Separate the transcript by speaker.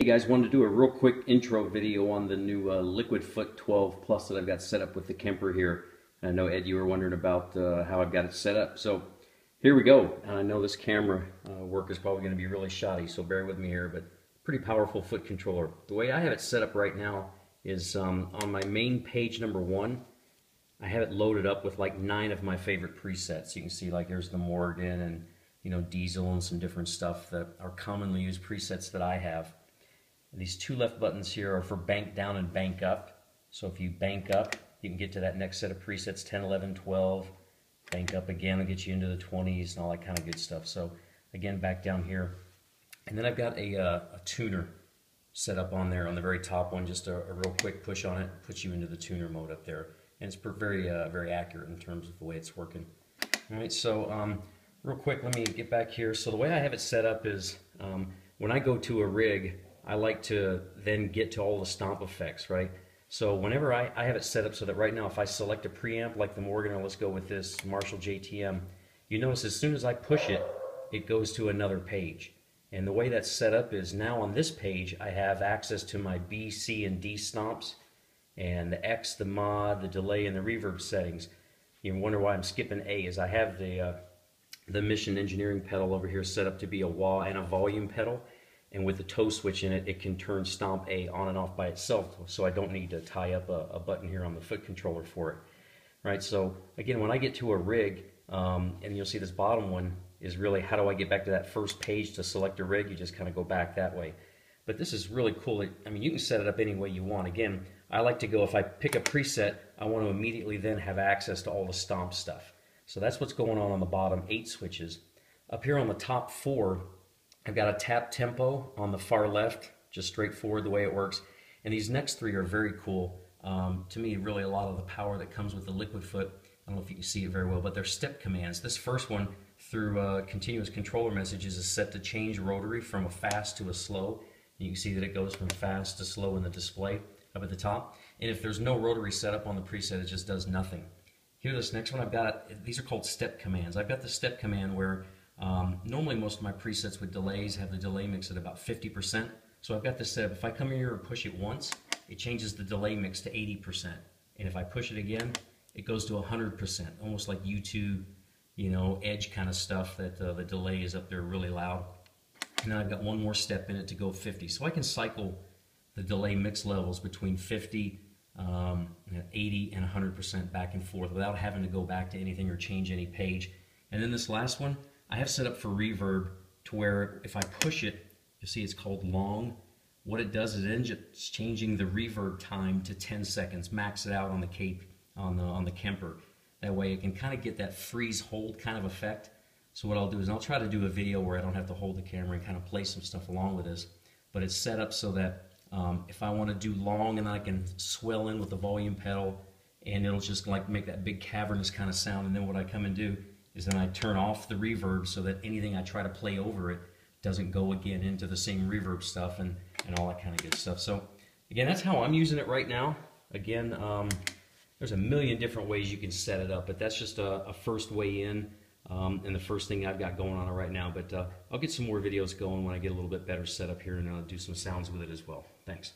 Speaker 1: guys, wanted to do a real quick intro video on the new LF+12 Plus that I've got set up with the Kemper here. I know, Ed, you were wondering about how I've got it set up. So here we go. I know this camera work is probably going to be really shoddy, so bear with me here, but pretty powerful foot controller. The way I have it set up right now is on my main page number 1, I have it loaded up with like 9 of my favorite presets. You can see like there's the Morgan and Diesel and some different stuff that are commonly used presets that I have. And these 2 left buttons here are for bank down and bank up. So if you bank up, you can get to that next set of presets, 10, 11, 12. Bank up again will get you into the 20s and all that kind of good stuff. So again, back down here. And then I've got a tuner set up on there on the very top one. Just a real quick push on it puts you into the tuner mode up there. And it's very accurate in terms of the way it's working. All right, so real quick, let me get back here. So the way I have it set up is when I go to a rig, I like to then get to all the stomp effects, right? So whenever I have it set up so that right now if I select a preamp like the Morgan, or let's go with this Marshall JTM, you notice as soon as I push it, it goes to another page. And the way that's set up is now on this page I have access to my B, C, and D stomps, and the X, the mod, the delay, and the reverb settings. You wonder why I'm skipping A, is I have the Mission Engineering pedal over here set up to be a wah and a volume pedal, and with the toe switch in it, it can turn stomp A on and off by itself, so I don't need to tie up a button here on the foot controller for it. Right, so again, when I get to a rig, and you'll see this bottom one is really how do I get back to that first page to select a rig. You just kind of go back that way. But this is really cool. I mean, you can set it up any way you want. Again, I like to go, if I pick a preset, I want to immediately then have access to all the stomp stuff. So that's what's going on the bottom 8 switches. Up here on the top 4, I've got a tap tempo on the far left, just straightforward the way it works. And these next 3 are very cool. To me, really a lot of the power that comes with the Liquid Foot, I don't know if you can see it very well, but they're step commands. This first one, through continuous controller messages, is set to change rotary from a fast to a slow. You can see that it goes from fast to slow in the display up at the top. And if there's no rotary setup on the preset, it just does nothing. Here, this next one I've got, these are called step commands. I've got the step command where normally most of my presets with delays have the delay mix at about 50%. So I've got this set up. If I come here and push it once, it changes the delay mix to 80%. And if I push it again, it goes to 100%, almost like U2, edge kind of stuff that the delay is up there really loud. And then I've got one more step in it to go 50. So I can cycle the delay mix levels between 50, 80, and 100% back and forth without having to go back to anything or change any page. And then this last one, I have set up for reverb to where if I push it, you'll see it's called long. What it does is it's changing the reverb time to 10 seconds, max it out on the cape, on the Kemper. That way it can kind of get that freeze hold kind of effect. So what I'll do is I'll try to do a video where I don't have to hold the camera and kind of play some stuff along with this. But it's set up so that if I want to do long, and then I can swell in with the volume pedal, and it'll just like make that big cavernous kind of sound. And then what I come and do is then I turn off the reverb so that anything I try to play over it doesn't go again into the same reverb stuff and all that kind of good stuff. So again, that's how I'm using it right now. Again, there's a million different ways you can set it up, but that's just a first way in. And the first thing I've got going on right now, but I'll get some more videos going when I get a little bit better set up here and do some sounds with it as well. Thanks.